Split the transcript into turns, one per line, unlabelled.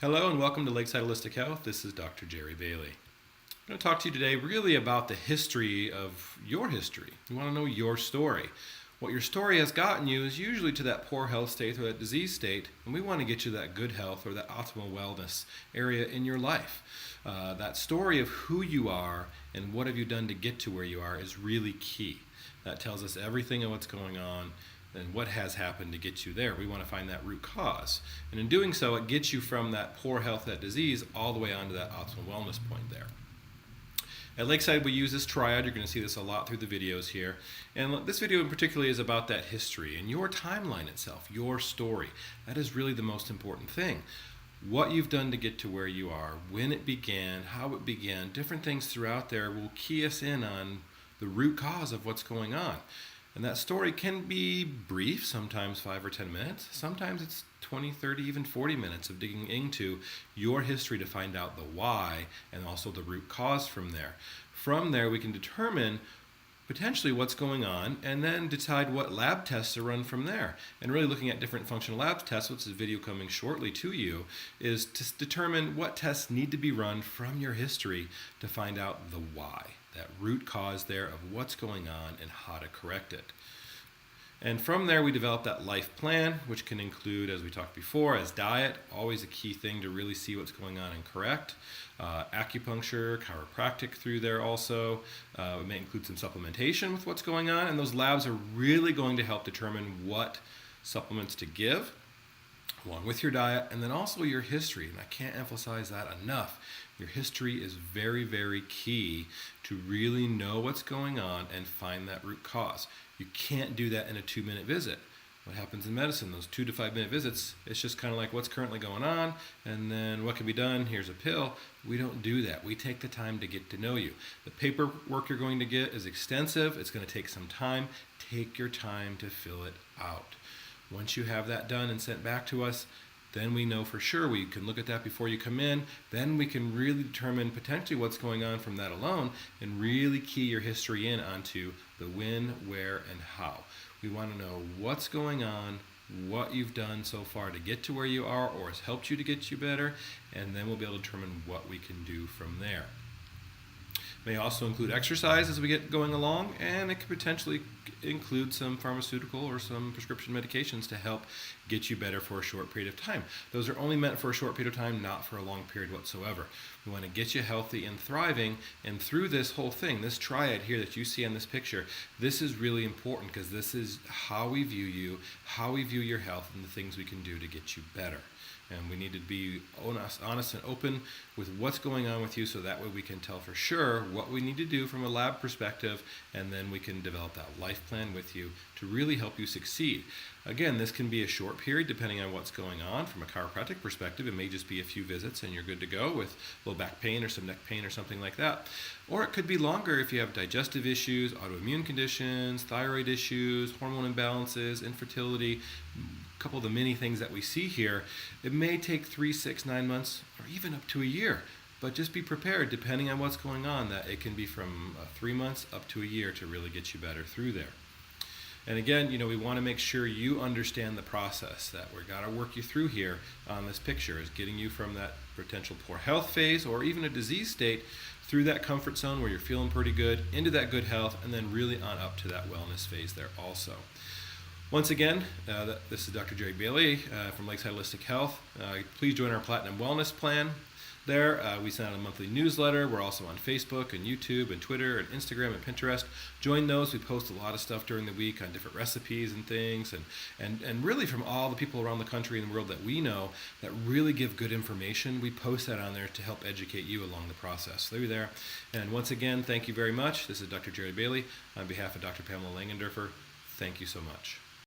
Hello and welcome to Lakeside Holistic Health. This is Dr. Jerry Bailey. I'm going to talk to you today really about the history of your history. You want to know your story. What your story has gotten you is usually to that poor health state or that disease state, and we want to get you to that good health or that optimal wellness area in your life. That story of who you are and what have you done to get to where you are is really key. That tells us everything of what's going on and what has happened to get you there. We want to find that root cause. And in doing so, it gets you from that poor health, that disease, all the way onto that optimal wellness point there. At Lakeside, we use this triad. You're going to see this a lot through the videos here. And this video in particular is about that history and your timeline itself, your story. That is really the most important thing. What you've done to get to where you are, when it began, how it began, different things throughout there will key us in on the root cause of what's going on. And that story can be brief, sometimes 5 or 10 minutes. Sometimes it's 20, 30, even 40 minutes of digging into your history to find out the why and also the root cause from there. From there, we can determine potentially what's going on and then decide what lab tests to run from there. And really looking at different functional lab tests, which is a video coming shortly to you, is to determine what tests need to be run from your history to find out the why. That root cause there of what's going on and how to correct it. And from there, we develop that life plan, which can include, as we talked before, as diet, always a key thing to really see what's going on and correct. Acupuncture, chiropractic through there also. It may include some supplementation with what's going on, and those labs are really going to help determine what supplements to give, along with your diet, and then also your history. And I can't emphasize that enough. Your history is very, very key to really know what's going on and find that root cause. You can't do that in a 2-minute visit. What happens in medicine, those 2 to 5 minute visits, it's just kind of like what's currently going on and then what can be done, here's a pill. We don't do that. We take the time to get to know you. The paperwork you're going to get is extensive. It's going to take some time. Take your time to fill it out. Once you have that done and sent back to us, then we know for sure. We can look at that before you come in. Then we can really determine potentially what's going on from that alone and really key your history in onto the when, where, and how. We want to know what's going on, what you've done so far to get to where you are or has helped you to get you better, and then we'll be able to determine what we can do from there. May also include exercise as we get going along, and it could potentially include some pharmaceutical or some prescription medications to help get you better for a short period of time. Those are only meant for a short period of time, not for a long period whatsoever. We want to get you healthy and thriving, and through this whole thing, this triad here that you see on this picture, this is really important because this is how we view you, how we view your health, and the things we can do to get you better. And we need to be honest and open with what's going on with you so that way we can tell for sure what we need to do from a lab perspective, and then we can develop that life plan with you to really help you succeed. Again, this can be a short period depending on what's going on. From a chiropractic perspective, it may just be a few visits and you're good to go with low back pain or some neck pain or something like that. Or it could be longer if you have digestive issues, autoimmune conditions, thyroid issues, hormone imbalances, infertility, a couple of the many things that we see here. It may take 3, 6, 9 months or even up to a year. But just be prepared, depending on what's going on, that it can be from 3 months up to a year to really get you better through there. And again, we want to make sure you understand the process that we're got to work you through here on this picture is getting you from that potential poor health phase or even a disease state through that comfort zone where you're feeling pretty good, into that good health, and then really on up to that wellness phase there also. Once again, this is Dr. Jerry Bailey from Lakeside Holistic Health. Please join our Platinum Wellness Plan. There, we send out a monthly newsletter. We're also on Facebook and YouTube and Twitter and Instagram and Pinterest. Join those. We post a lot of stuff during the week on different recipes and things, and really from all the people around the country and the world that we know that really give good information. We post that on there to help educate you along the process. So they're there. And once again, thank you very much. This is Dr. Jerry Bailey on behalf of Dr. Pamela Langendorfer. Thank you so much.